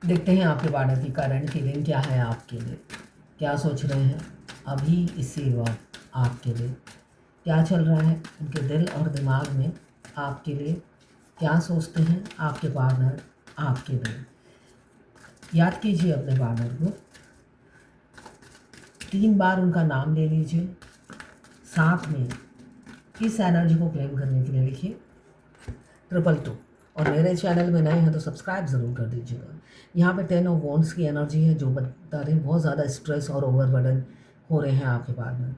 देखते हैं आपके पार्टनर की करंट फीलिंग क्या है आपके लिए, क्या सोच रहे हैं अभी इसी वक्त आपके लिए, क्या चल रहा है उनके दिल और दिमाग में आपके लिए, क्या सोचते हैं आपके पार्टनर आपके लिए। याद कीजिए अपने पार्टनर को, 3 बार उनका नाम ले लीजिए, साथ में इस एनर्जी को क्लेम करने के लिए लिखिए 222। और मेरे चैनल में नए हैं तो सब्सक्राइब ज़रूर कर दीजिएगा। यहाँ पे 10 ऑफ वॉन्ड्स की एनर्जी है जो बता रहे हैं बहुत ज़्यादा स्ट्रेस और ओवरबर्डन हो रहे हैं आपके पार्टनर,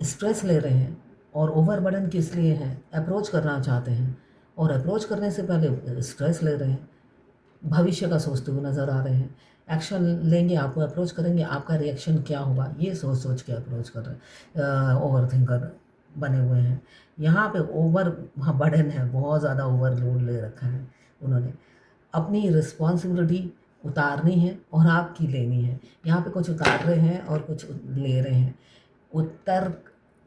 स्ट्रेस ले रहे हैं। और ओवरबर्डन किस लिए है, अप्रोच करना चाहते हैं और अप्रोच करने से पहले स्ट्रेस ले रहे हैं, भविष्य का सोचते हुए नज़र आ रहे हैं। एक्शन लेंगे, आपको अप्रोच करेंगे, आपका रिएक्शन क्या होगा ये सोच सोच के अप्रोच कर रहे हैं, ओवर थिंकर बने हुए हैं। यहाँ पे ओवर बर्डन है, बहुत ज़्यादा ओवरलोड ले रखा है उन्होंने। अपनी रिस्पॉन्सिबिलिटी उतारनी है और आपकी लेनी है। यहाँ पे कुछ उतार रहे हैं और कुछ ले रहे हैं। उत्तर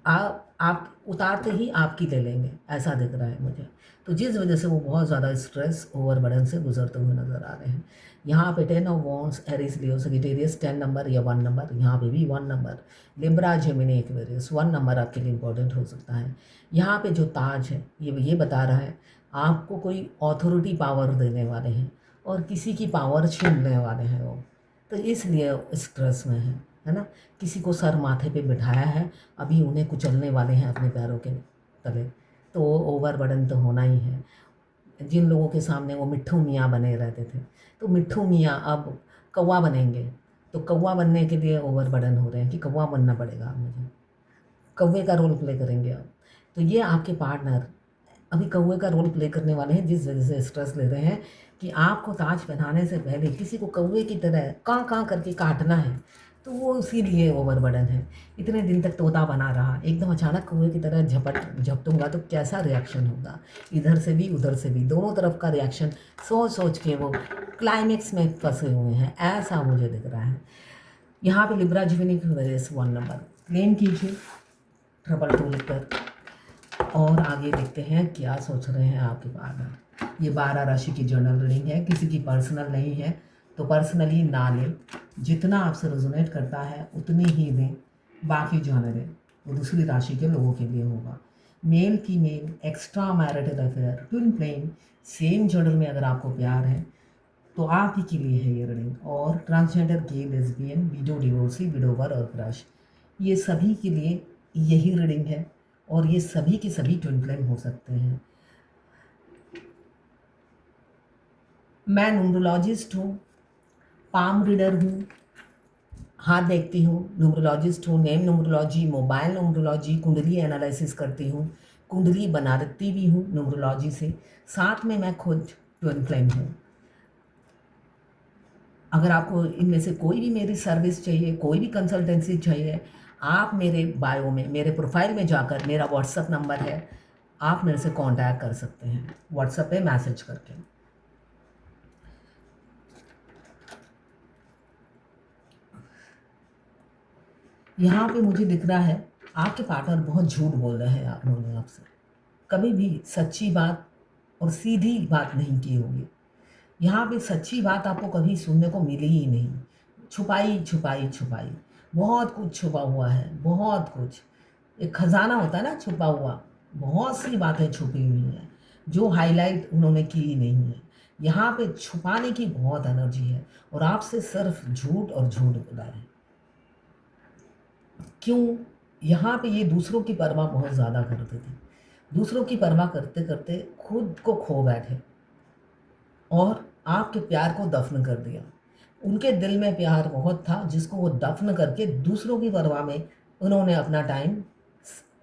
आप उतारते ही आपकी ले लेंगे, ऐसा दिख रहा है मुझे। तो जिस वजह से वो बहुत ज़्यादा स्ट्रेस ओवरबर्डन से गुजरते हुए नज़र आ रहे हैं। यहाँ पे 10 of wands, Aries, Leo, Sagittarius 10 number या 1 नंबर, यहाँ पे भी 1 number, Libra, Gemini, Aquarius 1 number आपके लिए इंपॉर्टेंट हो सकता है। यहाँ पे जो ताज है ये बता रहा है आपको कोई अथॉरिटी पावर देने वाले हैं और किसी की पावर छीनने वाले हैं वो, तो इसलिए स्ट्रेस में है ना। किसी को सर माथे पे बिठाया है, अभी उन्हें कुचलने वाले हैं अपने पैरों के तले, तो ओवरबर्डन तो होना ही है। जिन लोगों के सामने वो मिट्ठू मियाँ बने रहते थे, तो मिट्ठू मियाँ अब कौवा बनेंगे। तो कौवा बनने के लिए ओवरबर्डन हो रहे हैं कि कौवा बनना पड़ेगा अब मुझे, कौवे का रोल प्ले करेंगे अब। तो ये आपके पार्टनर अभी कौवे का रोल प्ले करने वाले हैं, जिस वजह से स्ट्रेस ले रहे हैं कि आपको ताज पहनाने से पहले किसी को कौवे की तरह काँ काँ करके काटना है। तो वो इसीलिए ओवरबर्डन है। इतने दिन तक तोता बना रहा, एकदम अचानक कौवे की तरह झपटूंगा तो कैसा रिएक्शन होगा, इधर से भी उधर से भी दोनों तरफ का रिएक्शन सोच सोच के वो क्लाइमेक्स में फंसे हुए हैं, ऐसा मुझे दिख रहा है। यहाँ पे Libra, Gemini, Aquarius 1 number claim कीजिए 222 लिखकर। और आगे देखते हैं क्या सोच रहे हैं आपके पार्टनर। ये 12 राशि की जर्नल रीडिंग है, किसी की पर्सनल नहीं है तो पर्सनली ना लें। जितना आपसे रेजोनेट करता है उतनी ही दें, बाकी जो है दें वो दूसरी राशि के लोगों के लिए होगा। Male female, extra marital affair, twin flame, same gender में अगर आपको प्यार है तो आप ही के लिए है ये रीडिंग। और ट्रांसजेंडर, गे, लेस्बियन, विडो, डिवोर्सी, विडोवर और क्रश, ये सभी के लिए यही रीडिंग है और ये सभी के सभी ट्विन फ्लेम हो सकते हैं। मैं न्यूमरोलॉजिस्ट हूँ, पाम रीडर हूँ, हाथ देखती हूँ, न्यूमरोलॉजिस्ट हूँ, नेम न्यूमरोलॉजी, मोबाइल न्यूमरोलॉजी, कुंडली एनालिसिस करती हूँ, कुंडली बनाती भी हूँ न्यूमरोलॉजी से, साथ में मैं खुद ट्विन फ्लेम हूँ। अगर आपको इनमें से कोई भी मेरी सर्विस चाहिए, कोई भी कंसल्टेंसी चाहिए, आप मेरे बायो में, मेरे प्रोफाइल में जाकर, मेरा व्हाट्सअप नंबर है, आप मेरे से कांटेक्ट कर सकते हैं व्हाट्सएप पे मैसेज करके। यहाँ पे मुझे दिख रहा है आपके पार्टनर बहुत झूठ बोल रहे हैं, उन्होंने आपसे कभी भी सच्ची बात और सीधी बात नहीं की होगी। यहाँ पे सच्ची बात आपको कभी सुनने को मिली ही नहीं, छुपाई छुपाई छुपाई, बहुत कुछ छुपा हुआ है, बहुत कुछ। एक खजाना होता है ना छुपा हुआ, बहुत सी बातें छुपी हुई हैं जो हाईलाइट उन्होंने की ही नहीं है। यहाँ पे छुपाने की बहुत एनर्जी है और आपसे सिर्फ झूठ और झूठ बोला है। क्यों? यहाँ पे ये दूसरों की परवाह बहुत ज़्यादा करते थे, दूसरों की परवाह करते करते खुद को खो बैठे और आपके प्यार को दफन कर दिया। उनके दिल में प्यार बहुत था जिसको वो दफन करके दूसरों की परवाह में उन्होंने अपना टाइम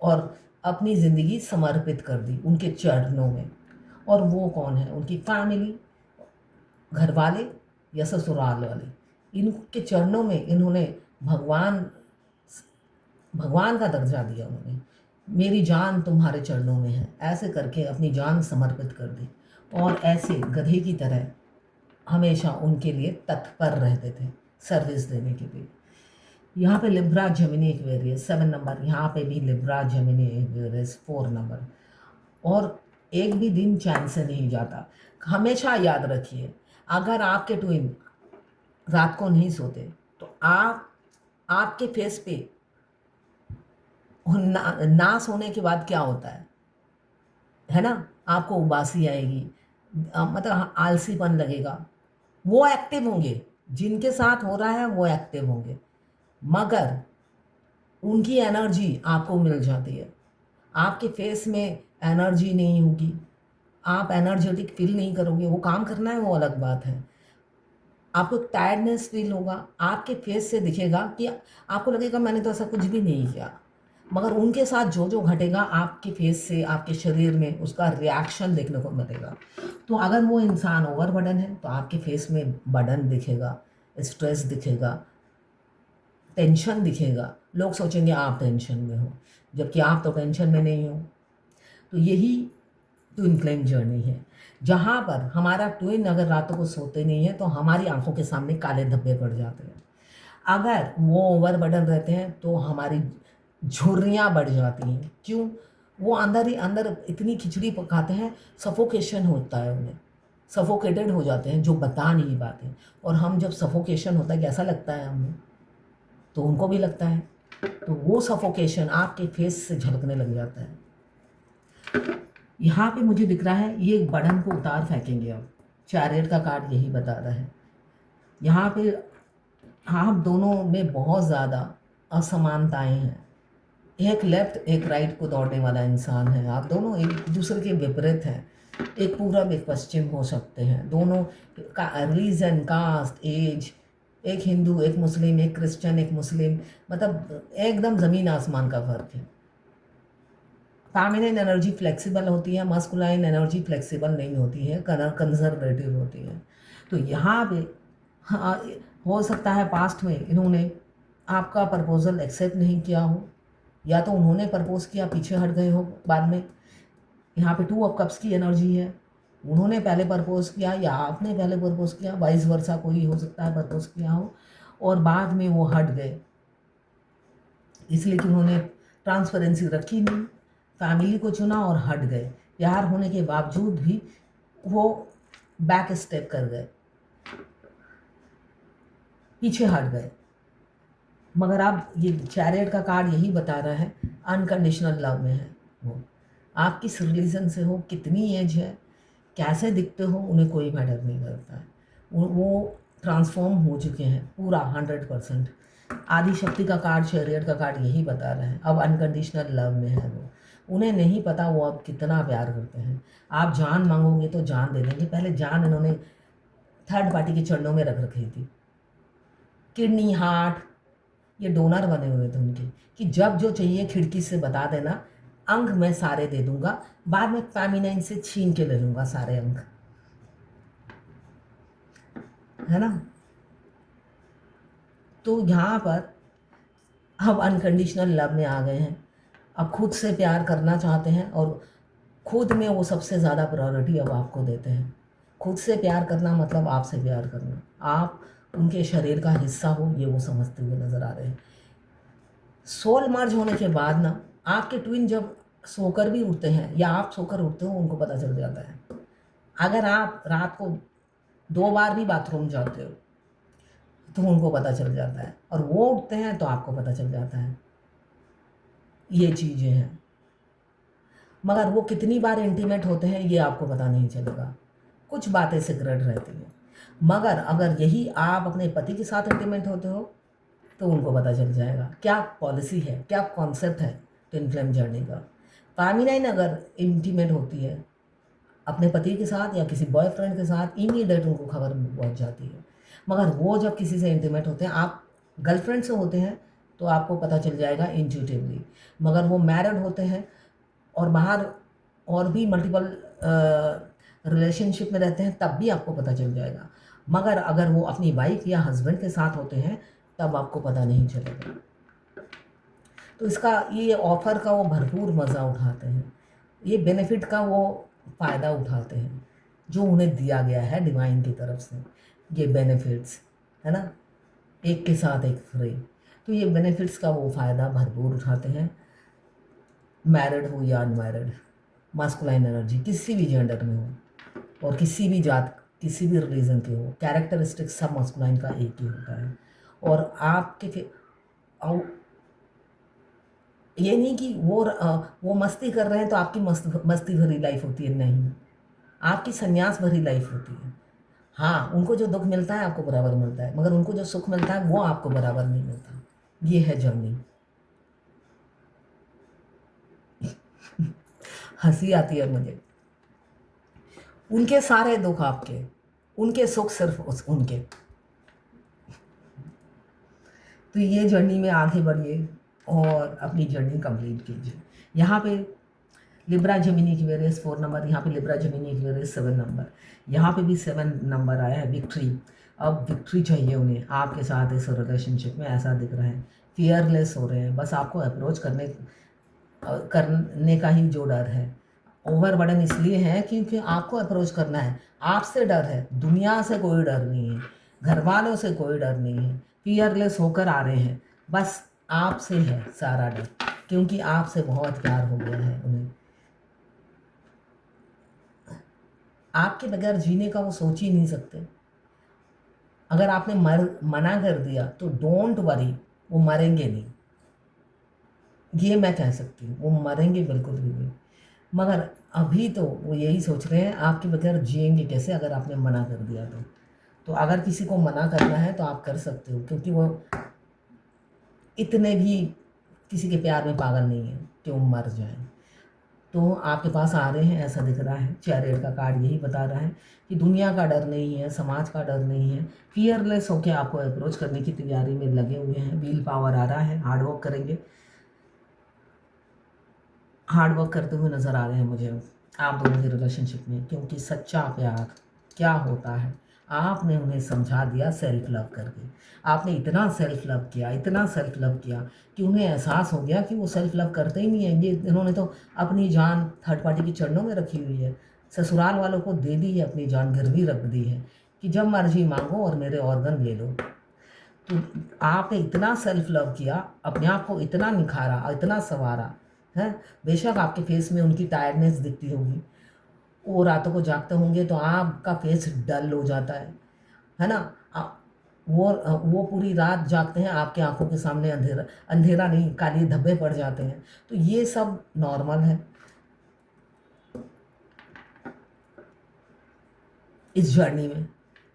और अपनी ज़िंदगी समर्पित कर दी उनके चरणों में। और वो कौन है? उनकी फैमिली, घर वाले या ससुराल वाले, इनके चरणों में इन्होंने भगवान भगवान का दर्जा दिया उन्होंने। मेरी जान तुम्हारे चरणों में है, ऐसे करके अपनी जान समर्पित कर दी और ऐसे गधे की तरह हमेशा उनके लिए तत्पर रहते थे सर्विस देने के लिए। यहाँ पे लिब्रा, जेमिनी, एक्वेरियस 7 नंबर, यहाँ पे भी लिब्रा, जेमिनी, एक्वेरियस 4 नंबर। और एक भी दिन चैन से नहीं जाता। हमेशा याद रखिए, अगर आपके ट्विन रात को नहीं सोते तो आपके फेस पे ना सोने के बाद क्या होता है ना, आपको उबासी आएगी, मतलब आलसीपन लगेगा। वो एक्टिव होंगे, जिनके साथ हो रहा है वो एक्टिव होंगे, मगर उनकी एनर्जी आपको मिल जाती है। आपके फेस में एनर्जी नहीं होगी, आप एनर्जेटिक फील नहीं करोगे। वो काम करना है वो अलग बात है, आपको एक टायर्डनेस फील होगा, आपके फेस से दिखेगा कि आपको लगेगा मैंने तो ऐसा कुछ भी नहीं किया, मगर उनके साथ जो जो घटेगा आपके फेस से, आपके शरीर में उसका रिएक्शन देखने को मिलेगा। तो अगर वो इंसान ओवर बर्डन है तो आपके फेस में बर्डन दिखेगा, स्ट्रेस दिखेगा, टेंशन दिखेगा। लोग सोचेंगे आप टेंशन में हो, जबकि आप तो टेंशन में नहीं हो। तो यही ट्विन फ्लेम जर्नी है, जहाँ पर हमारा ट्विन अगर रातों को सोते नहीं है तो हमारी आंखों के सामने काले धब्बे पड़ जाते हैं। अगर वो ओवर बर्डन रहते हैं तो हमारी झुर्रियाँ बढ़ जाती हैं। क्यों? वो अंदर ही अंदर इतनी खिचड़ी पकाते हैं, सफोकेशन होता है उन्हें, सफोकेटेड हो जाते हैं, जो बता नहीं पाते। और हम जब सफोकेशन होता है कैसा लगता है हमें, तो उनको भी लगता है। तो वो सफोकेशन आपके फेस से झलकने लग जाता है। यहाँ पे मुझे दिख रहा है ये बर्डन को उतार फेंकेंगे अब। चैरियट का कार्ड यही बता रहा है। यहाँ पे आप दोनों में बहुत ज़्यादा असमानताएं हैं। एक लेफ्ट एक राइट को दौड़ने वाला इंसान है, आप दोनों एक दूसरे के विपरीत हैं। एक पूरब एक पश्चिम हो सकते हैं, दोनों का रीजन, कास्ट, एज, एक हिंदू एक मुस्लिम, एक क्रिश्चियन एक मुस्लिम, मतलब एकदम ज़मीन आसमान का फ़र्क है। फेमिनिन एनर्जी फ्लेक्सिबल होती है, मस्कुलाइन एनर्जी फ्लेक्सिबल नहीं होती है, कंजर्वेटिव होती है। तो यहाँ पे हाँ, हो सकता है पास्ट में इन्होंने आपका प्रपोज़ल एक्सेप्ट नहीं किया हो, या तो उन्होंने प्रपोज़ किया पीछे हट गए हो बाद में। यहाँ पे 2 ऑफ कप्स की एनर्जी है, उन्होंने पहले प्रपोज़ किया या आपने पहले प्रपोज़ किया, वाइस वर्सा कोई हो सकता है प्रपोज़ किया हो और बाद में वो हट गए, इसलिए कि उन्होंने ट्रांसपेरेंसी रखी नहीं, फैमिली को चुना और हट गए। प्यार होने के बावजूद भी वो बैक स्टेप कर गए, पीछे हट गए। मगर अब ये चैरियट का कार्ड यही बता रहा है अनकंडीशनल लव में है वो। आप किस रिलीजन से हो, कितनी एज है, कैसे दिखते हो, उन्हें कोई मैटर नहीं करता है। वो ट्रांसफॉर्म हो चुके हैं पूरा 100%। आदि शक्ति का कार्ड, चैरियट का कार्ड यही बता रहा है अब अनकंडीशनल लव में है वो। उन्हें नहीं पता वो अब कितना प्यार करते हैं। आप जान मांगोगे तो जान दे देंगे। पहले जान इन्होंने थर्ड पार्टी के चरणों में रख रखी थी। किडनी, हार्ट, ये डोनर बने हुए थे उनके, कि जब जो चाहिए खिड़की से बता देना, अंग मैं सारे दे दूंगा, बाद में फेमिनाइन से छीन के ले लूंगा सारे अंग, है ना। तो यहाँ पर अब अनकंडीशनल लव में आ गए हैं। अब खुद से प्यार करना चाहते हैं और खुद में वो सबसे ज़्यादा प्रायोरिटी अब आपको देते हैं। खुद से प्यार करना मतलब आपसे प्यार करना, आप उनके शरीर का हिस्सा हो, ये वो समझते हुए नज़र आ रहे हैं। सोल मर्ज होने के बाद ना आपके ट्विन जब सोकर भी उठते हैं या आप सोकर उठते हो, उनको पता चल जाता है। अगर आप रात को 2 बार भी बाथरूम जाते हो तो उनको पता चल जाता है, और वो उठते हैं तो आपको पता चल जाता है। ये चीज़ें हैं। मगर वो कितनी बार इंटीमेट होते हैं ये आपको पता नहीं चलेगा, कुछ बातें सीक्रेट रहती हैं। मगर अगर यही आप अपने पति के साथ इंटीमेट होते हो तो उनको पता चल जाएगा क्या पॉलिसी है, क्या कॉन्सेप्ट है ट्विन फ्लेम जर्नी का। फेमिनाइन अगर इंटीमेट होती है अपने पति के साथ या किसी बॉयफ्रेंड के साथ, इमीडिएट उनको खबर पहुंच जाती है। मगर वो जब किसी से इंटीमेट होते हैं, आप गर्लफ्रेंड से होते हैं तो आपको पता चल जाएगा इंट्यूटिवली। मगर वो मैरिड होते हैं और बाहर और भी मल्टीपल रिलेशनशिप में रहते हैं तब भी आपको पता चल जाएगा। मगर अगर वो अपनी वाइफ या हस्बैंड के साथ होते हैं तब आपको पता नहीं चलेगा। तो इसका ये ऑफ़र का वो भरपूर मज़ा उठाते हैं, ये बेनिफिट का वो फ़ायदा उठाते हैं जो उन्हें दिया गया है डिवाइन की तरफ से। ये बेनिफिट्स है ना, एक के साथ एक फ्री। तो ये बेनिफिट्स का वो फ़ायदा भरपूर उठाते हैं, मैरिड हो या अनमैरिड, मास्कुलाइन एनर्जी किसी भी जेंडर में हो और किसी भी जात किसी भी रिलीजन के हो, कैरेक्टरिस्टिक सब मस्कुलाइन का एक ही होता है। और आपके फिर ये नहीं कि वो मस्ती कर रहे हैं तो आपकी मस्ती भरी लाइफ होती है, नहीं, आपकी संन्यास भरी लाइफ होती है। हाँ, उनको जो दुख मिलता है आपको बराबर मिलता है, मगर उनको जो सुख मिलता है वो आपको बराबर नहीं मिलता। ये है जर्नी। हंसी आती है मुझे, उनके सारे दुख आपके, उनके सुख सिर्फ उनके। तो ये जर्नी में आगे बढ़िए और अपनी जर्नी कंप्लीट कीजिए। यहाँ पे लिब्रा जेमिनी एक्वेरियस 4 नंबर, यहाँ पे लिब्रा जेमिनी एक्वेरियस 7 नंबर, यहाँ पे भी 7 नंबर आया है, विक्ट्री। अब विक्ट्री चाहिए उन्हें आपके साथ इस रिलेशनशिप में, ऐसा दिख रहा है। फियरलेस हो रहे हैं, बस आपको अप्रोच करने का ही जो डर है। ओवरबर्डन इसलिए है क्योंकि आपको अप्रोच करना है, आपसे डर है, दुनिया से कोई डर नहीं है, घर वालों से कोई डर नहीं है। फियरलेस होकर आ रहे हैं, बस आपसे है सारा डर, क्योंकि आपसे बहुत प्यार हो गया है उन्हें। आपके बगैर जीने का वो सोच ही नहीं सकते। अगर आपने मना कर दिया तो डोंट वरी, वो मरेंगे नहीं, ये मैं कह सकती हूँ, वो मरेंगे बिल्कुल भी नहीं। मगर अभी तो वो यही सोच रहे हैं आपके बगैर जिएंगे कैसे, अगर आपने मना कर दिया तो अगर किसी को मना करना है तो आप कर सकते हो, क्योंकि वो इतने भी किसी के प्यार में पागल नहीं है कि वो मर जाए। तो आपके पास आ रहे हैं, ऐसा दिख रहा है। चैरियट का कार्ड यही बता रहा है कि दुनिया का डर नहीं है, समाज का डर नहीं है, फियरलेस होकर आपको अप्रोच करने की तैयारी में लगे हुए हैं। व्हील पावर आ रहा है, हार्ड वर्क करेंगे, हार्ड वर्क करते हुए नज़र आ रहे हैं मुझे आप दोनों के रिलेशनशिप में, क्योंकि सच्चा प्यार क्या होता है आपने उन्हें समझा दिया सेल्फ लव करके। आपने इतना सेल्फ लव किया, इतना सेल्फ लव किया कि उन्हें एहसास हो गया कि वो सेल्फ लव करते ही नहीं है। ये इन्होंने तो अपनी जान थर्ड पार्टी के चरणों में रखी हुई है, ससुराल वालों को दे दी है, अपनी जान गिरवी रख दी है कि जब मर्जी मांगो और मेरे ऑर्गन ले लो। तो आपने इतना सेल्फ लव किया, अपने आप को इतना निखारा, इतना संवारा है। बेशक आपके फेस में उनकी टायर्डनेस दिखती होगी, वो रातों को जागते होंगे तो आपका फेस डल हो जाता है ना। वो पूरी रात जागते हैं, आपके आंखों के सामने अंधेरा, अंधेरा नहीं, काले धब्बे पड़ जाते हैं। तो ये सब नॉर्मल है इस जर्नी में,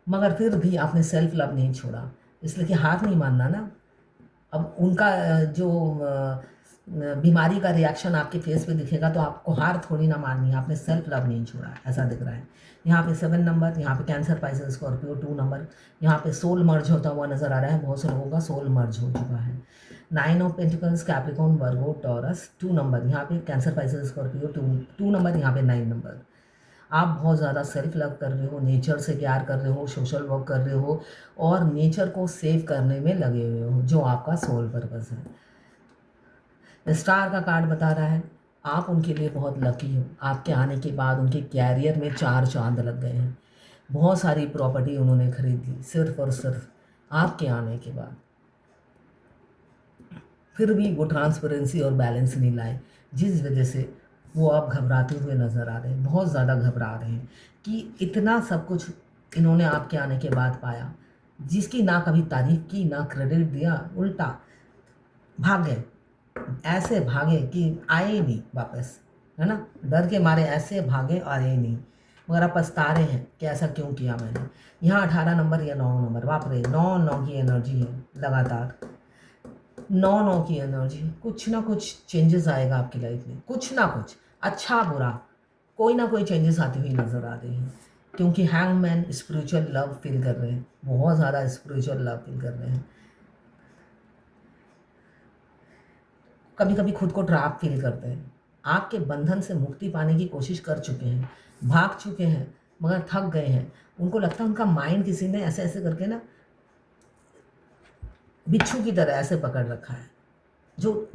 मगर फिर भी आपने सेल्फ लव नहीं छोड़ा, इसलिए कि हार नहीं मानना ना। अब उनका जो बीमारी का रिएक्शन आपके फेस पे दिखेगा तो आपको हार थोड़ी ना माननी है, आपने सेल्फ लव नहीं छोड़ा, ऐसा दिख रहा है। यहाँ पे 7 नंबर, यहाँ पे कैंसर, पाइसेस, स्कॉर्पियो 2 नंबर, यहाँ पे सोल मर्ज होता हुआ नज़र आ रहा है, बहुत से लोगों का सोल मर्ज हो चुका है। 9 of pentacles, Capricorn, Virgo, taurus 2 number, यहाँ पे कैंसर, पाइसेस, स्कॉर्पियो 2 नंबर, यहाँ पे 9 नंबर। आप बहुत ज़्यादा सेल्फ लव कर रहे हो, नेचर से प्यार कर रहे हो, सोशल वर्क कर रहे हो और नेचर को सेव करने में लगे हुए हो, जो आपका सोल पर्पस है। स्टार का कार्ड बता रहा है आप उनके लिए बहुत लकी हो। आपके आने के बाद उनके कैरियर में 4 चांद लग गए हैं, बहुत सारी प्रॉपर्टी उन्होंने खरीद ली सिर्फ और सिर्फ आपके आने के बाद। फिर भी वो ट्रांसपेरेंसी और बैलेंस नहीं लाए, जिस वजह से वो अब घबराते हुए नज़र आ रहे हैं, बहुत ज़्यादा घबरा रहे हैं कि इतना सब कुछ इन्होंने आपके आने के बाद पाया, जिसकी ना कभी तारीफ की, ना क्रेडिट दिया, उल्टा भाग गए। ऐसे भागे कि आए ही नहीं वापस, है ना, डर के मारे ऐसे भागे, आए ही नहीं। मगर आप पछता रहे हैं कि ऐसा क्यों किया मैंने। यहाँ 18 नंबर या 9 नंबर, बाप रे, 9 की एनर्जी है लगातार, 9 की एनर्जी। कुछ ना कुछ चेंजेस आएगा आपकी लाइफ में, कुछ ना कुछ, अच्छा बुरा, कोई ना कोई चेंजेस आती हुई नज़र आ रही हैं, क्योंकि हैंगमैन स्पिरिचुअल लव फील कर रहे हैं, बहुत ज़्यादा स्पिरिचुअल लव फील कर रहे हैं। कभी कभी खुद को ट्रैप फील करते हैं, आपके बंधन से मुक्ति पाने की कोशिश कर चुके हैं, भाग चुके हैं, मगर थक गए हैं। उनको लगता है उनका माइंड किसी ने ऐसे ऐसे करके ना बिच्छू की तरह ऐसे पकड़ रखा है, जो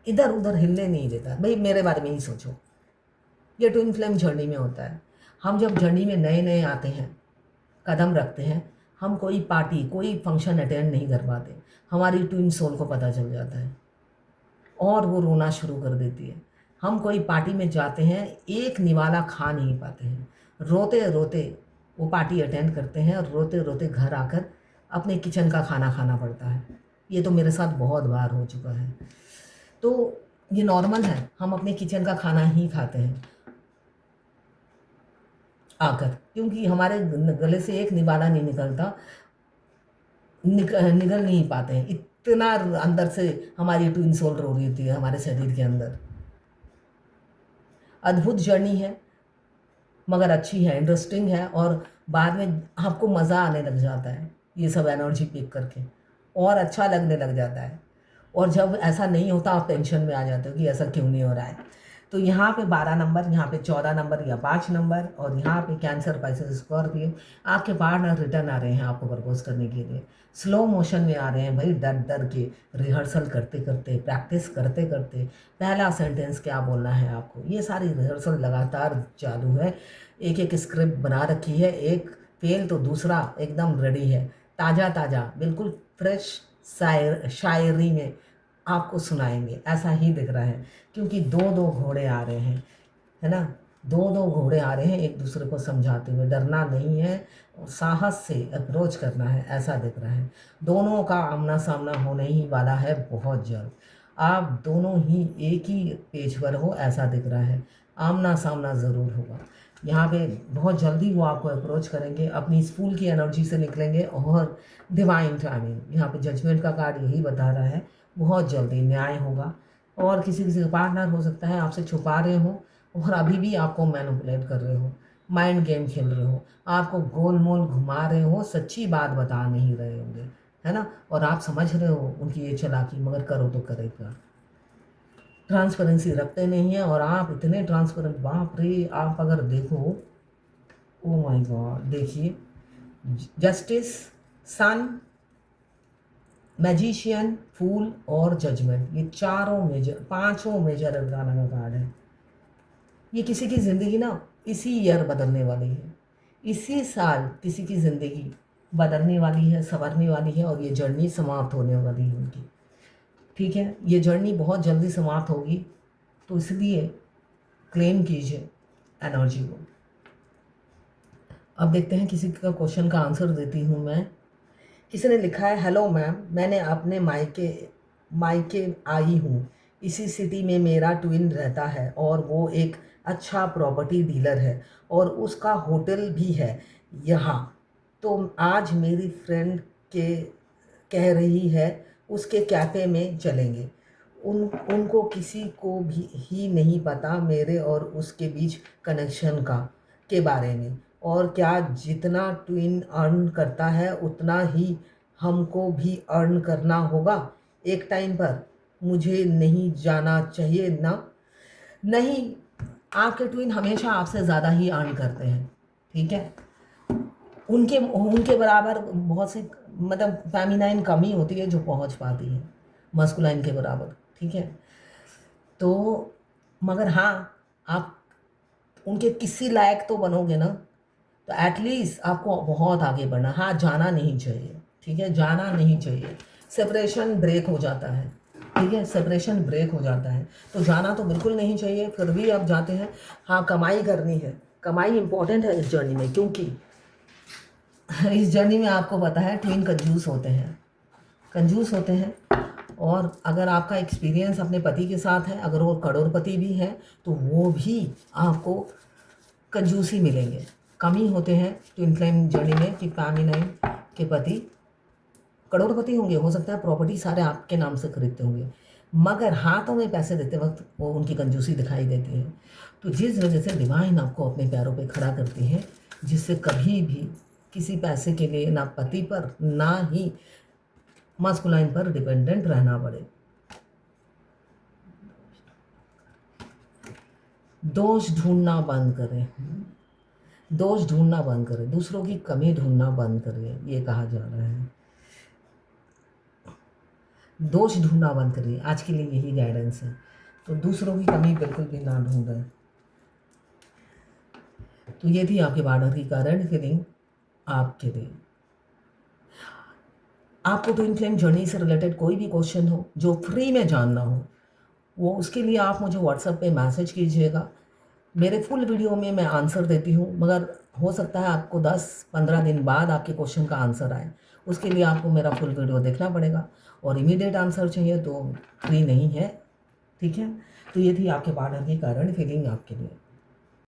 इधर उधर हिलने नहीं देता। भाई मेरे बारे में ही सोचो, ये ट्विन फ्लेम जर्नी में होता है। हम जब जर्नी में नए नए आते हैं, कदम रखते हैं, हम कोई पार्टी, कोई फंक्शन अटेंड नहीं कर पाते, हमारी ट्विन सोल को पता चल जाता है और वो रोना शुरू कर देती है। हम कोई पार्टी में जाते हैं, एक निवाला खा नहीं पाते हैं, रोते रोते वो पार्टी अटेंड करते हैं और रोते रोते घर आकर अपने किचन का खाना खाना पड़ता है। ये तो मेरे साथ बहुत बार हो चुका है। तो ये नॉर्मल है, हम अपने किचन का खाना ही खाते हैं आकर, क्योंकि हमारे गले से एक निवाला नहीं निकलता, निगल नहीं पाते हैं, इतना अंदर से हमारी ट्विन सोल रो रही होती है हमारे शरीर के अंदर। अद्भुत जर्नी है, मगर अच्छी है, इंटरेस्टिंग है, और बाद में आपको मज़ा आने लग जाता है ये सब एनर्जी पिक करके, और अच्छा लगने लग जाता है। और जब ऐसा नहीं होता आप टेंशन में आ जाते हो कि ऐसा क्यों नहीं हो रहा है। तो यहाँ पे 12 नंबर, यहाँ पे 14 नंबर या 5 नंबर, और यहाँ पे कैंसर, पाइसेस, स्कॉर्पियो, आपके पार्टनर रिटर्न आ रहे हैं आपको प्रपोज करने के लिए। स्लो मोशन में आ रहे हैं भाई, डर डर के, रिहर्सल करते करते, प्रैक्टिस करते करते, पहला सेंटेंस क्या बोलना है आपको, ये सारी रिहर्सल लगातार चालू है। एक एक स्क्रिप्ट बना रखी है, एक फेल तो दूसरा एकदम रेडी है, ताज़ा ताज़ा बिल्कुल फ्रेश शायरी में आपको सुनाएंगे, ऐसा ही दिख रहा है। क्योंकि दो दो घोड़े आ रहे हैं, है ना, दो दो घोड़े आ रहे हैं एक दूसरे को समझाते हुए, डरना नहीं है, साहस से अप्रोच करना है, ऐसा दिख रहा है। दोनों का आमना सामना होने ही वाला है बहुत जल्द, आप दोनों ही एक ही पेज पर हो, ऐसा दिख रहा है। आमना सामना ज़रूर होगा यहाँ पे, बहुत जल्दी वो आपको अप्रोच करेंगे, अपनी स्कूल की एनर्जी से निकलेंगे, और डिवाइन टाइमिंग, यहाँ पे जजमेंट का कार्ड यही बता रहा है, बहुत जल्दी न्याय होगा। और किसी किसी का पार्टनर हो सकता है आपसे छुपा रहे हो, और अभी भी आपको मैनिपुलेट कर रहे हो, माइंड गेम खेल रहे हो, आपको गोल मोल घुमा रहे हो, सच्ची बात बता नहीं रहे होंगे, है ना, और आप समझ रहे हो उनकी ये चालाकी, मगर करो तो करेगा। ट्रांसपेरेंसी रखते नहीं है, और आप इतने ट्रांसपेरेंट, बाप रे, आप अगर देखो, ओ माय गॉड, देखिए, जस्टिस, सन, मैजिशियन, फूल और जजमेंट, ये चारों मेजर, पांचों मेजर अरकाना का कार्ड है। ये किसी की ज़िंदगी ना इसी ईयर बदलने वाली है, इसी साल किसी की ज़िंदगी बदलने वाली है, संवरने वाली है, और ये जर्नी समाप्त होने वाली है उनकी। ठीक है, ये जर्नी बहुत जल्दी समाप्त होगी, तो इसलिए क्लेम कीजिए एनर्जी को। अब देखते हैं किसी का क्वेश्चन का आंसर देती हूँ मैं। किसी ने लिखा है, हेलो मैम, मैंने अपने मायके मायके आई हूँ, इसी सिटी में मेरा ट्विन रहता है, और वो एक अच्छा प्रॉपर्टी डीलर है, और उसका होटल भी है यहाँ। तो आज मेरी फ्रेंड के कह रही है उसके कैफ़े में चलेंगे। उनको किसी को भी ही नहीं पता मेरे और उसके बीच कनेक्शन का के बारे में, और क्या जितना ट्विन अर्न करता है उतना ही हमको भी अर्न करना होगा एक टाइम पर। मुझे नहीं जाना चाहिए ना? नहीं, आपके ट्विन हमेशा आपसे ज़्यादा ही अर्न करते हैं, ठीक है। उनके उनके बराबर बहुत सी, मतलब फेमिनाइन कम ही होती है जो पहुंच पाती है मस्कुलाइन के बराबर, ठीक है। तो मगर हाँ, आप उनके किसी लायक तो बनोगे ना, तो एटलीस्ट आपको बहुत आगे बढ़ना, हाँ, जाना नहीं चाहिए, ठीक है, जाना नहीं चाहिए। सेपरेशन ब्रेक हो जाता है, ठीक है, सेपरेशन ब्रेक हो जाता है, तो जाना तो बिल्कुल नहीं चाहिए, फिर भी आप जाते हैं। हाँ, कमाई करनी है, कमाई इंपॉर्टेंट है इस जर्नी में, क्योंकि इस जर्नी में आपको पता है ट्विन कंजूस होते हैं, कंजूस होते हैं। और अगर आपका एक्सपीरियंस अपने पति के साथ है, अगर वो करोड़पति भी है, तो वो भी आपको कंजूसी मिलेंगे। कम ही होते हैं ट्विन फ्लेम जर्नी में कि फेमिनाइन के पति करोड़पति होंगे, हो सकता है प्रॉपर्टी सारे आपके नाम से खरीदते होंगे, मगर हाथों में पैसे देते वक्त वो उनकी कंजूसी दिखाई देती है। तो जिस वजह से डिवाइन आपको अपने पैरों पे खड़ा करती है, जिससे कभी भी किसी पैसे के लिए ना पति पर ना ही मास्कुलाइन पर डिपेंडेंट रहना पड़े। दोष ढूंढना बंद करें, दोष ढूंढना बंद करें, दूसरों की कमी ढूंढना बंद करें, ये कहा जा रहा है। दोष ढूंढना बंद करिए, आज के लिए यही गाइडेंस है। तो दूसरों की कमी बिल्कुल भी ना ढूंढें। तो ये थी आपके पार्टनर की करंट फीलिंग आपके लिए। आपको ट्विन फ्लेम जर्नी से रिलेटेड कोई भी क्वेश्चन हो जो फ्री में जानना हो, वो उसके लिए आप मुझे व्हाट्सएप पे मैसेज कीजिएगा। मेरे फुल वीडियो में मैं आंसर देती हूँ, मगर हो सकता है आपको 10-15 दिन बाद आपके क्वेश्चन का आंसर आए, उसके लिए आपको मेरा फुल वीडियो देखना पड़ेगा। और इमीडिएट आंसर चाहिए तो फ्री नहीं है, ठीक है। तो ये थी आपके पार्टनर की करंट फीलिंग आपके लिए।